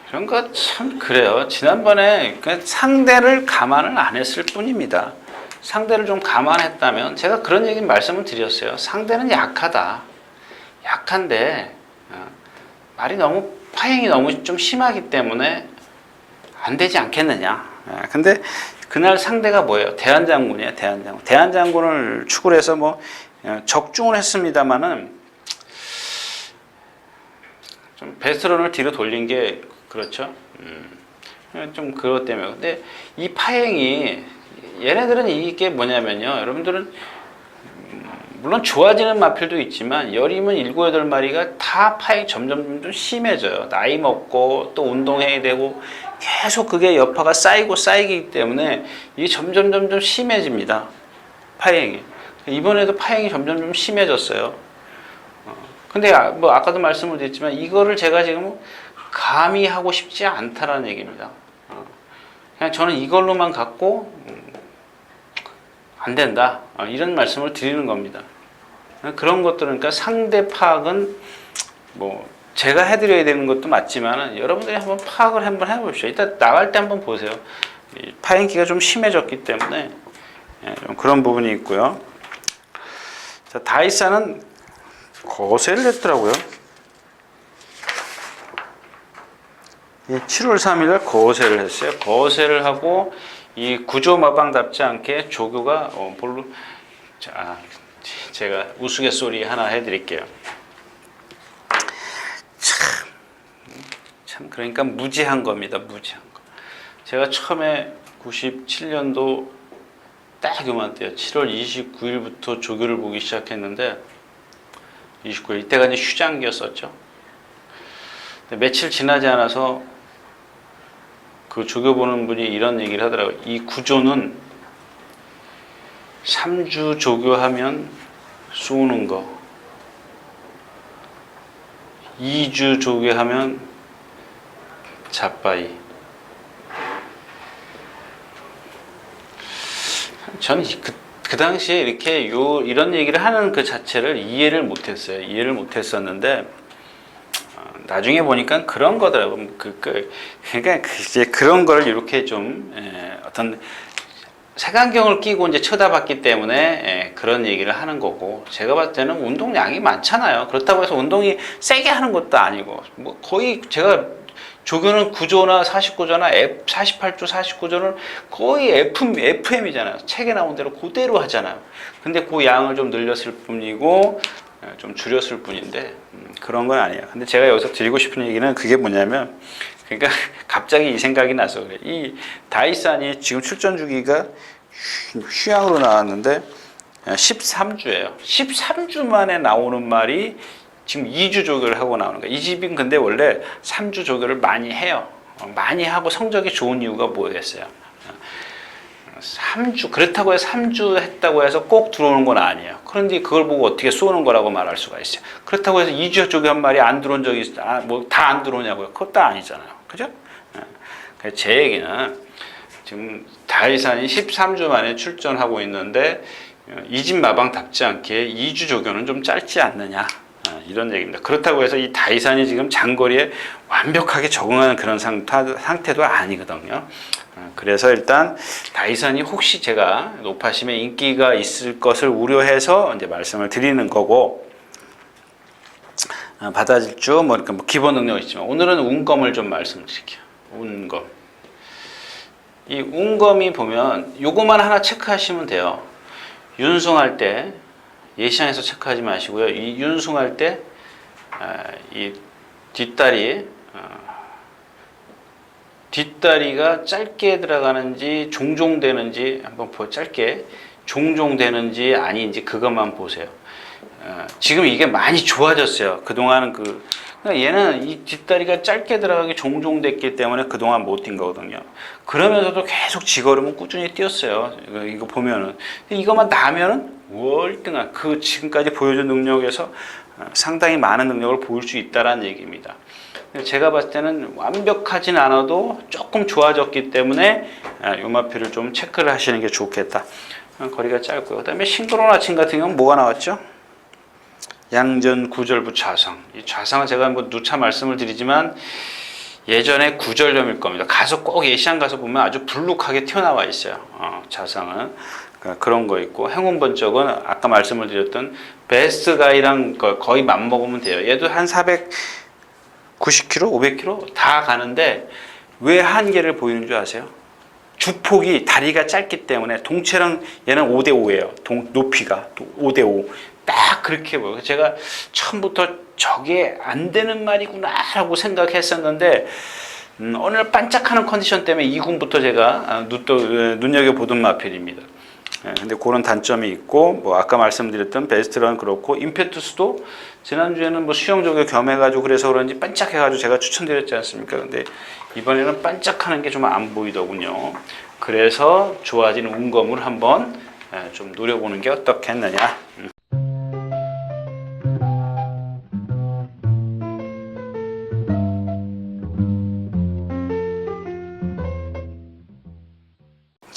그런 거 참 그래요. 지난번에 상대를 감안을 안 했을 뿐입니다. 상대를 좀 감안했다면 제가 그런 얘기 말씀을 드렸어요. 상대는 약하다. 약한데 파행이 너무 좀 심하기 때문에 안 되지 않겠느냐. 근데 그날 상대가 뭐예요? 대한장군이에요. 대한장군을 축을 해서 뭐 적중을 했습니다만은 좀 베스트런을 뒤로 돌린 게 그렇죠. 좀 그것 때문에. 근데 이 파행이 얘네들은 이게 뭐냐면요. 여러분들은 물론 좋아지는 마필도 있지만 열이면 7, 8마리가 다 파행이 점점 좀 심해져요. 나이 먹고 또 운동해야 되고 계속 그게 여파가 쌓이기 때문에 이게 점점 심해집니다. 파행이. 이번에도 파행이 점점 좀 심해졌어요. 근데 뭐 아까도 말씀을 드렸지만 이거를 제가 지금 감히 하고 싶지 않다라는 얘기입니다. 그냥 저는 이걸로만 갖고 안 된다, 이런 말씀을 드리는 겁니다. 그런 것들은, 그러니까 상대 파악은 뭐 제가 해드려야 되는 것도 맞지만 여러분들이 한번 파악을 한번 해보십시오. 일단 나갈 때 한번 보세요. 파행기가 좀 심해졌기 때문에 좀 그런 부분이 있고요. 자, 다이사는 거세를 했더라고요. 7월 3일 거세를 했어요. 거세를 하고 이 구조마방답지 않게 조교가 볼로, 자, 제가 우스갯소리 하나 해드릴게요. 참 그러니까 무지한 겁니다. 무지한 거. 제가 처음에 97년도 딱 요맘때요. 7월 29일부터 조교를 보기 시작했는데 29일 이때가 이제 휴장기였었죠. 며칠 지나지 않아서 그 조교 보는 분이 이런 얘기를 하더라고요. 이 구조는 3주 조교하면 쏘는 거, 2주 조교하면 자빠이. 저는 그 당시에 이렇게 이런 얘기를 하는 그 자체를 이해를 못했어요. 이해를 못했었는데 나중에 보니까 그런 거더라고요. 그러니까 이제 그런 걸 이렇게 좀 어떤 색안경을 끼고 이제 쳐다봤기 때문에 그런 얘기를 하는 거고, 제가 봤을 때는 운동량이 많잖아요. 그렇다고 해서 운동이 세게 하는 것도 아니고, 뭐 거의 제가 조교는 9조나 49조나 48조 49조는 거의 FM이잖아요. 책에 나온 대로 그대로 하잖아요. 근데 그 양을 좀 늘렸을 뿐이고 좀 줄였을 뿐인데 그런 건 아니에요. 근데 제가 여기서 드리고 싶은 얘기는 그게 뭐냐면, 그러니까 갑자기 이 생각이 나서 그래요. 이 다이산이 지금 출전 주기가 휴양으로 나왔는데 13주예요. 13주 만에 나오는 말이 지금 2주 조교를 하고 나오는 거예요. 이 집은 근데 원래 3주 조교를 많이 해요. 많이 하고 성적이 좋은 이유가 뭐겠어요? 3주, 그렇다고 해서 3주 했다고 해서 꼭 들어오는 건 아니에요. 그런데 그걸 보고 어떻게 쏘는 거라고 말할 수가 있어요. 그렇다고 해서 2주 조교 한 말이 안 들어온 적이 있어요. 뭐 다 안 들어오냐고요. 그것도 아니잖아요. 그죠? 제 얘기는 지금 다이산이 13주 만에 출전하고 있는데 이 집 마방답지 않게 2주 조교는 좀 짧지 않느냐, 이런 얘기입니다. 그렇다고 해서 이 다이산이 지금 장거리에 완벽하게 적응하는 그런 상태도 아니거든요. 그래서 일단 다이산이 혹시 제가 높아심에 인기가 있을 것을 우려해서 이제 말씀을 드리는 거고, 받아질주 뭐 이렇게 뭐 기본 능력이 있지만 오늘은 운검을 좀 말씀드릴게요. 운검. 이 운검이 보면 요거만 하나 체크하시면 돼요. 윤숭할 때 예시장에서 체크하지 마시고요. 이 윤숭할 때 이 뒷다리가 짧게 들어가는지 종종되는지 한번 짧게 종종되는지 아닌지 그것만 보세요. 지금 이게 많이 좋아졌어요. 그동안은 그러니까 얘는 이 뒷다리가 짧게 들어가기 종종됐기 때문에 그동안 못 뛴 거거든요. 그러면서도 계속 지걸음은 꾸준히 뛰었어요. 이거 보면은. 이것만 나면은 월등한 그 지금까지 보여준 능력에서 상당히 많은 능력을 보일 수 있다라는 얘기입니다. 제가 봤을 때는 완벽하진 않아도 조금 좋아졌기 때문에 요마표를 좀 체크를 하시는 게 좋겠다. 거리가 짧고요. 그 다음에 싱크로나친 같은 경우는 뭐가 나왔죠? 양전 구절부 좌상. 이 좌상은 제가 뭐 누차 말씀을 드리지만 예전에 구절염일 겁니다. 가서 꼭 예시장 가서 보면 아주 불룩하게 튀어나와 있어요. 좌상은. 그러니까 그런 거 있고, 행운번쩍은 아까 말씀을 드렸던 베스트가이랑 거의 맞먹으면 돼요. 얘도 한 490kg, 500kg 다 가는데 왜 한계를 보이는 줄 아세요? 주폭이 다리가 짧기 때문에 동체랑 얘는 5대5예요. 높이가 5대5. 딱 그렇게 보여요. 제가 처음부터 저게 안 되는 말이구나 라고 생각했었는데 오늘 반짝하는 컨디션 때문에 2군부터 제가 눈여겨보던 마필입니다. 근데 그런 단점이 있고, 뭐 아까 말씀드렸던 베스트런 그렇고, 임페투스도 지난주에는 뭐 수영 조교 겸해가지고 그래서 그런지 반짝해가지고 제가 추천드렸지 않습니까? 근데 이번에는 반짝하는 게 좀 안 보이더군요. 그래서 좋아진 운검을 한번 좀 노려보는 게 어떻겠느냐.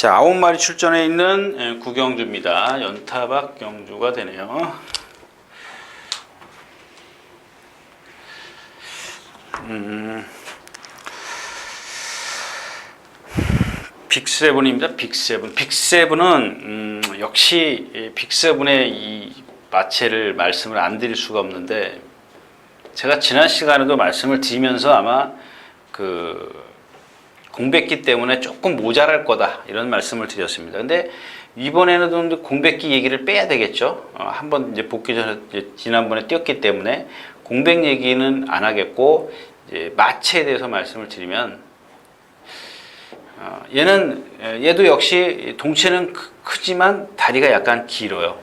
자, 9마리 출전해 있는 구경주입니다. 연타박 경주가 되네요. 빅세븐입니다. 빅세븐. 빅세븐은 역시 빅세븐의 이 마체를 말씀을 안 드릴 수가 없는데, 제가 지난 시간에도 말씀을 드리면서 아마 그 공백기 때문에 조금 모자랄 거다 이런 말씀을 드렸습니다. 근데 이번에는 공백기 얘기를 빼야 되겠죠. 한번 이제 복귀 전에 지난번에 뛰었기 때문에 공백 얘기는 안 하겠고, 이제 마체에 대해서 말씀을 드리면, 얘도 역시 동체는 크지만 다리가 약간 길어요.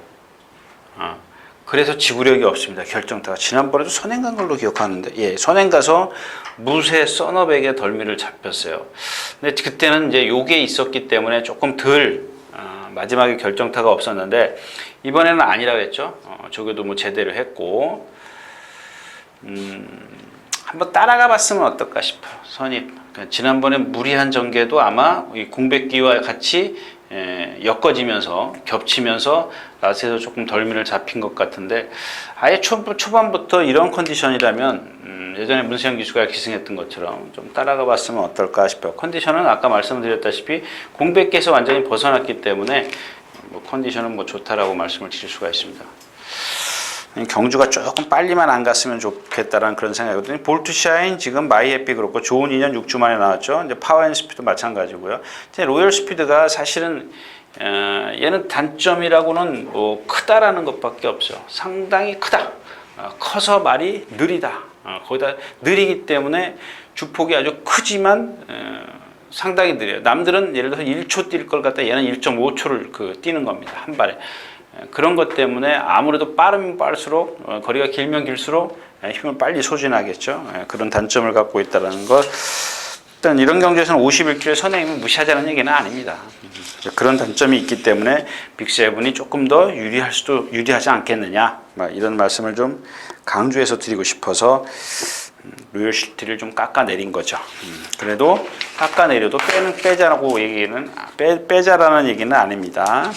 그래서 지구력이 없습니다. 결정타가. 지난번에도 선행 간 걸로 기억하는데, 예, 선행 가서 무쇠 서너백에 덜미를 잡혔어요. 근데 그때는 이제 요게 있었기 때문에 조금 덜, 마지막에 결정타가 없었는데, 이번에는 아니라 그랬죠. 저게도 뭐 제대로 했고, 한번 따라가 봤으면 어떨까 싶어요. 선입. 그러니까 지난번에 무리한 전개도 아마 이 공백기와 같이 엮어지면서 겹치면서 라스에서 조금 덜미를 잡힌 것 같은데, 아예 초반부터 이런 컨디션이라면 예전에 문세영 기수가 기승했던 것처럼 좀 따라가 봤으면 어떨까 싶어요. 컨디션은 아까 말씀드렸다시피 공백기에서 완전히 벗어났기 때문에 뭐 컨디션은 뭐 좋다라고 말씀을 드릴 수가 있습니다. 경주가 조금 빨리만 안 갔으면 좋겠다라는 그런 생각이거든요. 볼트샤인 지금 마이해피 그렇고 좋은 인연 6주 만에 나왔죠. 이제 파워앤스피드 마찬가지고요. 이제 로열 스피드가 사실은 얘는 단점이라고는 뭐 크다라는 것밖에 없어요. 상당히 크다. 커서 말이 느리다. 거기다 느리기 때문에 주폭이 아주 크지만 상당히 느려요. 남들은 예를 들어서 1초 뛸 걸 갖다 얘는 1.5초를 뛰는 겁니다. 한 발에. 그런 것 때문에 아무래도 빠르면 빠를수록 거리가 길면 길수록 힘을 빨리 소진하겠죠. 그런 단점을 갖고 있다는 것. 일단 이런 경주에서는 51km의 선행임을 무시하자는 얘기는 아닙니다. 그런 단점이 있기 때문에 빅세븐이 조금 더 유리하지 않겠느냐, 이런 말씀을 좀 강조해서 드리고 싶어서 로열시티를 좀 깎아내린 거죠. 그래도 깎아내려도 빼자라고 얘기는 빼자라는 얘기는 아닙니다.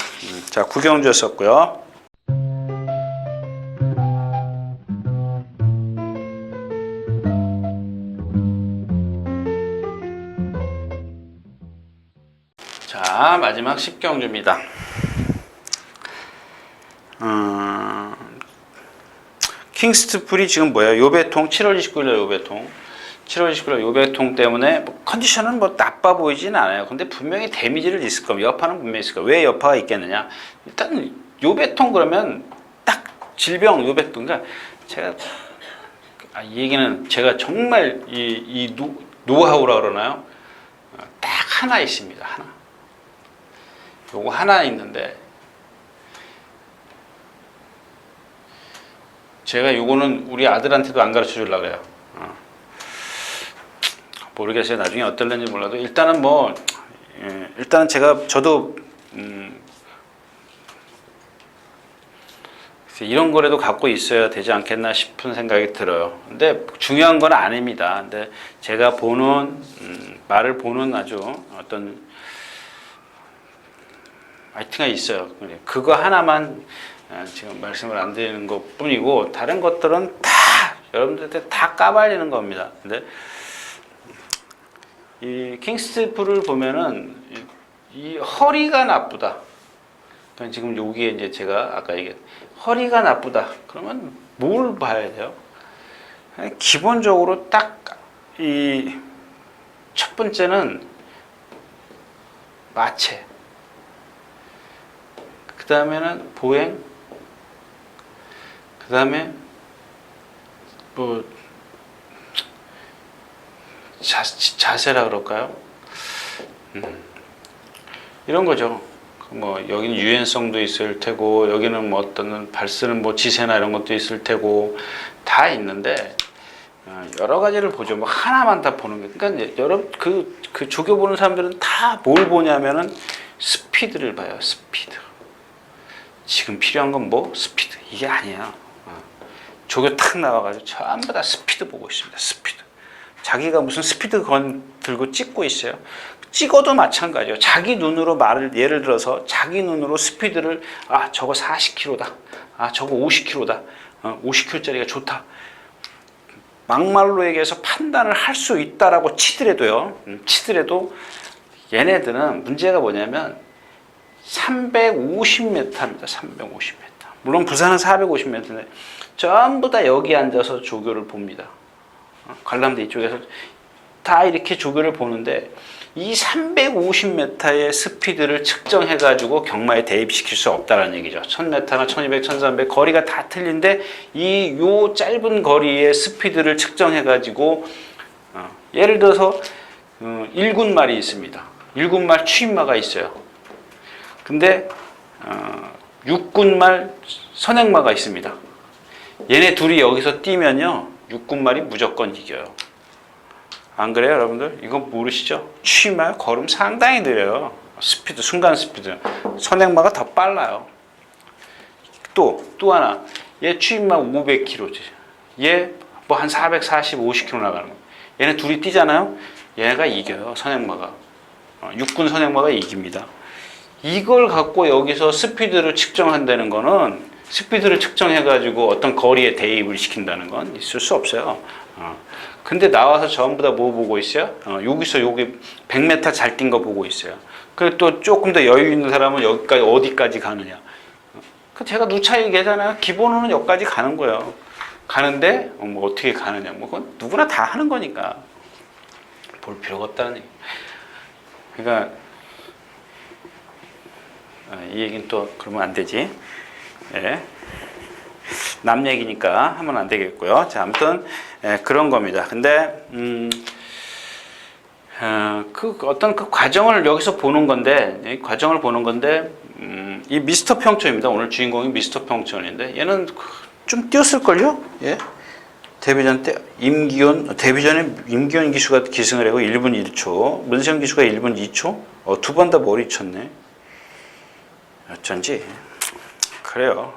자, 구경주였었고요. 자, 마지막 10경주입니다. 킹스트풀이 지금 뭐야? 요배통 7월 29일 요배통. 7월 29일 요배통 때문에 뭐 컨디션은 뭐 나빠 보이진 않아요. 근데 분명히 데미지를 있을 겁니다. 여파는 분명히 있을 거예요. 왜 여파가 있겠느냐? 일단 요배통 그러면 딱 질병 요배통. 그러니까 제가 이 얘기는 제가 정말 이 노하우라 그러나요? 딱 하나 있습니다. 하나. 요거 하나 있는데, 제가 요거는 우리 아들한테도 안 가르쳐 주려고 그래요. 모르겠어요. 나중에 어떨는지 몰라도 일단은 뭐 일단은 저도 이런 거라도 갖고 있어야 되지 않겠나 싶은 생각이 들어요. 근데 중요한 건 아닙니다. 근데 제가 보는 말을 보는 아주 어떤 아이템이 있어요. 그거 하나만 지금 말씀을 안 드리는 것 뿐이고, 다른 것들은 다 여러분들한테 다 까발리는 겁니다. 근데 이 킹스트풀을 보면은 이 허리가 나쁘다. 그러니까 지금 여기에 이제 제가 아까 얘기한 허리가 나쁘다. 그러면 뭘 봐야 돼요? 기본적으로 딱 이 첫 번째는 마체. 그 다음에는 보행. 그 다음에 뭐 자세라 그럴까요? 이런 거죠. 뭐 여기는 유연성도 있을 테고, 여기는 뭐 어떤 발 쓰는 뭐 지세나 이런 것도 있을 테고 다 있는데, 여러 가지를 보죠. 뭐 하나만 다 보는 게. 그러니까 여러분 그 조교 보는 사람들은 다 뭘 보냐면은 스피드를 봐요. 스피드. 지금 필요한 건 뭐 스피드. 이게 아니야. 조교 탁 나와가지고 전부 다 스피드 보고 있습니다. 스피드. 자기가 무슨 스피드 건 들고 찍고 있어요. 찍어도 마찬가지예요. 자기 눈으로 말을, 예를 들어서 자기 눈으로 스피드를, 아, 저거 40km다. 아, 저거 50km다. 50km짜리가 좋다. 막말로 얘기해서 판단을 할 수 있다라고 치더라도요. 치더라도 얘네들은 문제가 뭐냐면 350m입니다. 350m. 물론 부산은 450m인데 전부 다 여기 앉아서 조교를 봅니다. 관람대 이쪽에서 다 이렇게 조교를 보는데 이 350m의 스피드를 측정해가지고 경마에 대입시킬 수 없다는 얘기죠. 1000m나 1200, 1300 거리가 다 틀린데 요 짧은 거리의 스피드를 측정해가지고 예를 들어서 1군말이 있습니다. 1군말 추임마가 있어요. 근데 6군말 선행마가 있습니다. 얘네 둘이 여기서 뛰면요 6군말이 무조건 이겨요. 안 그래요, 여러분들? 이거 모르시죠? 추임마 걸음 상당히 느려요. 스피드, 순간 스피드. 선행마가 더 빨라요. 또 하나. 얘 추임마 500km지. 얘 뭐 한 440, 50km 나가는 거. 얘네 둘이 뛰잖아요? 얘가 이겨요, 선행마가. 육군 선행마가 이깁니다. 이걸 갖고 여기서 스피드를 측정한다는 거는 스피드를 측정해가지고 어떤 거리에 대입을 시킨다는 건 있을 수 없어요. 근데 나와서 전부 다 뭐 보고 있어요? 여기서 여기 100m 잘 뛴 거 보고 있어요. 그리고 또 조금 더 여유 있는 사람은 여기까지 어디까지 가느냐. 제가 누차 얘기하잖아요. 기본으로는 여기까지 가는 거예요. 가는데 뭐 어떻게 가느냐. 뭐 그건 누구나 다 하는 거니까 볼 필요가 없다는 얘기. 그러니까 이 얘기는 또 그러면 안 되지. 예. 남 얘기니까 하면 안 되겠고요. 자, 아무튼 그런 겁니다. 근데 그 어떤 그 과정을 여기서 보는 건데, 이 과정을 보는 건데, 이 미스터 평촌입니다. 오늘 주인공이 미스터 평촌인데, 얘는 좀 뛰었을걸요? 예. 데뷔전 때 데뷔전에 임기훈 기수가 기승을 하고 1분 1초, 문세영 기수가 1분 2초, 두 번 다 머리 쳤네. 어쩐지 그래요.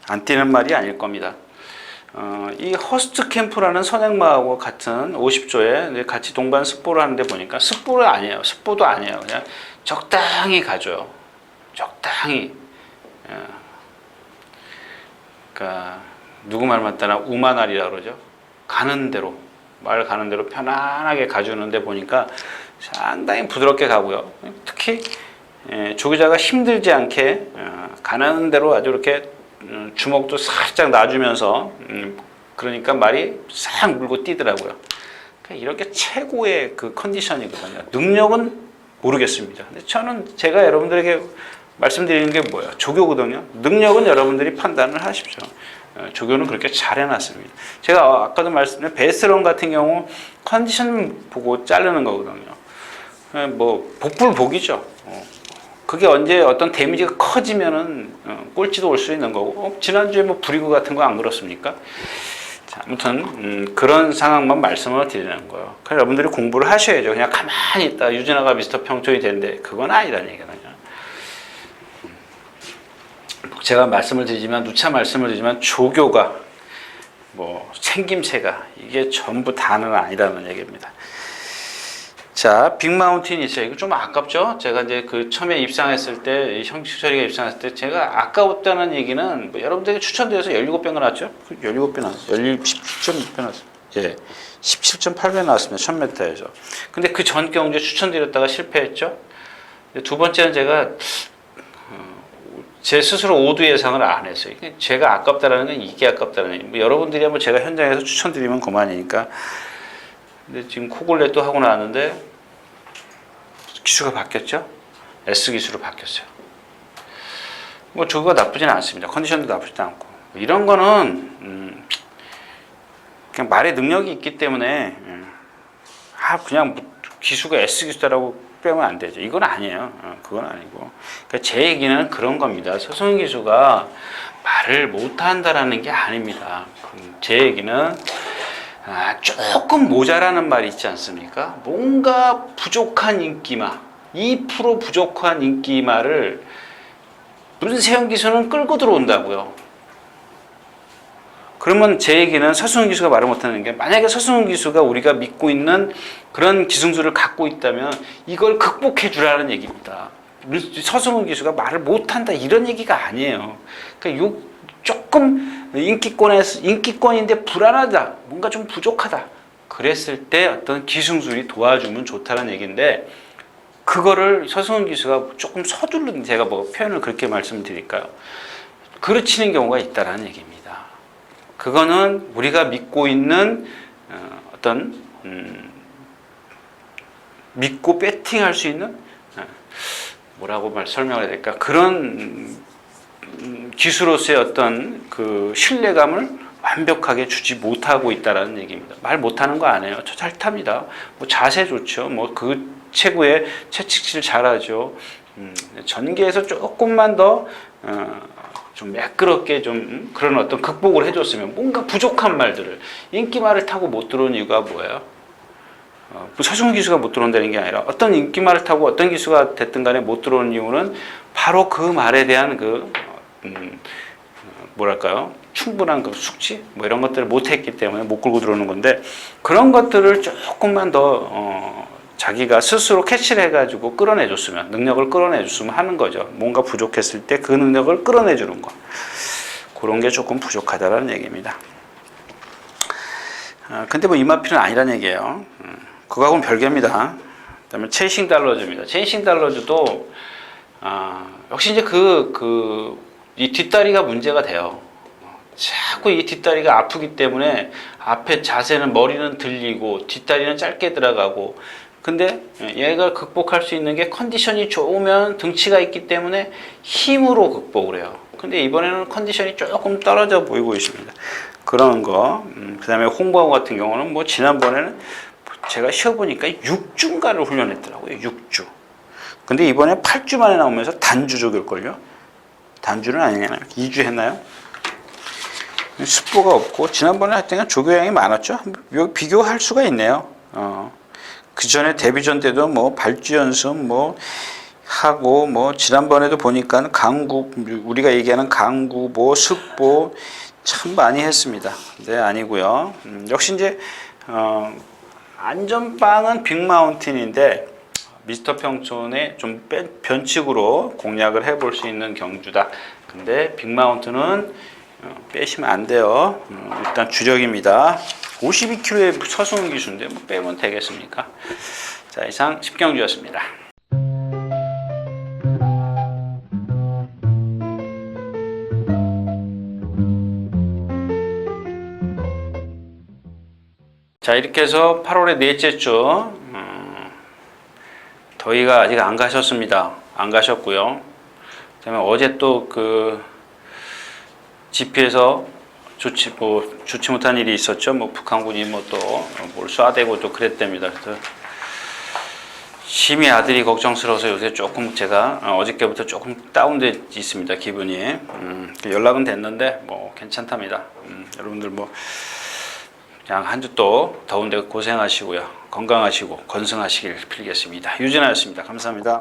안 뛰는 말이 아닐 겁니다. 이 허스트 캠프라는 선행마하고 같은 50조에 같이 동반 습보를 하는데 보니까 습보는 아니에요. 습보도 아니에요. 그냥 적당히 가줘요. 적당히. 그러니까 누구 말 맞다나 우만알이라고 그러죠. 가는 대로, 말 가는 대로 편안하게 가주는데 보니까 상당히 부드럽게 가고요. 특히 조교자가 힘들지 않게 가는 대로 아주 이렇게 주먹도 살짝 놔주면서 그러니까 말이 싹 물고 뛰더라고요. 그러니까 이렇게 최고의 그 컨디션이거든요. 능력은 모르겠습니다. 근데 저는 제가 여러분들에게 말씀드리는 게 뭐예요? 조교거든요. 능력은 여러분들이 판단을 하십시오. 조교는 그렇게 잘 해놨습니다. 제가 아까도 말씀드린 베스런 같은 경우 컨디션 보고 자르는 거거든요. 뭐 복불복이죠. 그게 언제 어떤 데미지가 커지면은 꼴찌도 올 수 있는 거고 지난주에 뭐 브리그 같은 거 안 그렇습니까? 자, 아무튼 그런 상황만 말씀을 드리는 거예요. 그래서 여러분들이 공부를 하셔야죠. 그냥 가만히 있다 유진아가 미스터 평촌이 되는데 그건 아니라는 얘기거든요. 제가 말씀을 드리지만 누차 말씀을 드리지만 조교가 뭐 생김새가 이게 전부 다는 아니라는 얘기입니다. 자, 빅마운틴이 있어요. 이거 좀 아깝죠? 제가 이제 그 처음에 입상했을 때, 형식철이가 입상했을 때, 제가 아까웠다는 얘기는, 뭐 여러분들에게 추천드려서 17배가 나왔죠? 17배 나왔어요. 17.6배 나왔어요. 예. 17.8배 나왔습니다. 1000m에서. 근데 그 전 경주에 추천드렸다가 실패했죠? 두 번째는 제가, 제 스스로 5두 예상을 안 했어요. 제가 아깝다라는 건 이게 아깝다는 얘기. 뭐 여러분들이 한번 제가 현장에서 추천드리면 그만이니까. 근데 지금 코골렛도 하고 나왔는데 기수가 바뀌었죠? S 기수로 바뀌었어요. 뭐 저거가 나쁘진 않습니다. 컨디션도 나쁘지 않고 이런 거는 그냥 말의 능력이 있기 때문에 그냥 기수가 S 기수다라고 빼면 안 되죠. 이건 아니에요. 그건 아니고. 그러니까 제 얘기는 그런 겁니다. 서승훈 기수가 말을 못한다라는 게 아닙니다. 제 얘기는 조금 모자라는 말이 있지 않습니까? 뭔가 부족한 인기마, 2% 부족한 인기마를 문세영 기수는 끌고 들어온다고요. 그러면 제 얘기는 서승훈 기수가 말을 못하는 게, 만약에 서승훈 기수가 우리가 믿고 있는 그런 기승술을 갖고 있다면 이걸 극복해 주라는 얘기입니다. 서승훈 기수가 말을 못한다 이런 얘기가 아니에요. 그러니까 조금 인기권인데 불안하다, 뭔가 좀 부족하다, 그랬을 때 어떤 기승술이 도와주면 좋다는 얘기인데, 그거를 서승훈 기수가 조금 서두르는, 제가 뭐 표현을 그렇게 말씀드릴까요? 그르치는 경우가 있다라는 얘기입니다. 그거는 우리가 믿고 있는 어떤 믿고 배팅할 수 있는, 뭐라고 설명을 해야 될까, 그런 기수로서의 어떤 그 신뢰감을 완벽하게 주지 못하고 있다라는 얘기입니다. 말 못하는 거 아니에요. 저 잘 탑니다. 뭐 자세 좋죠. 뭐 그 최고의 채찍질 잘하죠. 전개에서 조금만 더 좀 매끄럽게 좀 그런 어떤 극복을 해줬으면, 뭔가 부족한 말들을, 인기말을 타고 못 들어온 이유가 뭐예요? 서승훈 기수가 못 들어온다는 게 아니라, 어떤 인기말을 타고 어떤 기수가 됐든 간에 못 들어온 이유는 바로 그 말에 대한 뭐랄까요, 충분한 그 숙지 뭐 이런 것들을 못했기 때문에 못 끌고 들어오는 건데, 그런 것들을 조금만 더 자기가 스스로 캐치를 해가지고 끌어내줬으면, 능력을 끌어내줬으면 하는 거죠. 뭔가 부족했을 때 그 능력을 끌어내주는 거, 그런 게 조금 부족하다라는 얘기입니다. 근데 뭐 이마필은 아니라는 얘기예요. 그거하고는 별개입니다. 그다음에 체이싱 달러즈입니다. 체이싱 달러즈도 역시 이제 이 뒷다리가 문제가 돼요. 자꾸 이 뒷다리가 아프기 때문에 앞에 자세는, 머리는 들리고 뒷다리는 짧게 들어가고, 근데 얘가 극복할 수 있는 게 컨디션이 좋으면, 등치가 있기 때문에 힘으로 극복을 해요. 근데 이번에는 컨디션이 조금 떨어져 보이고 있습니다. 그런 거. 그 다음에 홍보하고 같은 경우는 뭐 지난번에는 제가 쉬어보니까 6주인가를 훈련했더라고요. 6주. 근데 이번에 8주 만에 나오면서 단주족일걸요? 단주는 아니잖아요. 2주 했나요? 습보가 없고, 지난번에 하여튼 조교양이 많았죠. 비교할 수가 있네요. 그 전에 데뷔전 때도 뭐 발주 연습 뭐 하고, 뭐 지난번에도 보니까 강구, 우리가 얘기하는 강구, 뭐 습보 참 많이 했습니다. 네, 아니고요. 역시 이제 안전빵은 빅마운틴인데, 미스터 평촌의 좀 변칙으로 공략을 해볼 수 있는 경주다. 근데 빅마운틴은 빼시면 안 돼요. 일단 주력입니다. 52kg의 서승훈 기수인데 뭐 빼면 되겠습니까? 자, 이상 10경주였습니다. 자, 이렇게 해서 8월의 넷째 주, 더위가 아직 안 가셨습니다. 안 가셨고요. 그다음에 어제 또 GP에서 좋지 못한 일이 있었죠. 뭐 북한군이 뭐 또 뭘 쏴대고 또 그랬답니다. 그래서 심히 아들이 걱정스러워서 요새 조금 제가 어저께부터 조금 다운돼 있습니다. 기분이. 연락은 됐는데 뭐 괜찮답니다. 여러분들 뭐 그냥 한 주 또 더운데 고생하시고요. 건강하시고 건승하시길 빌겠습니다. 유진아였습니다. 감사합니다.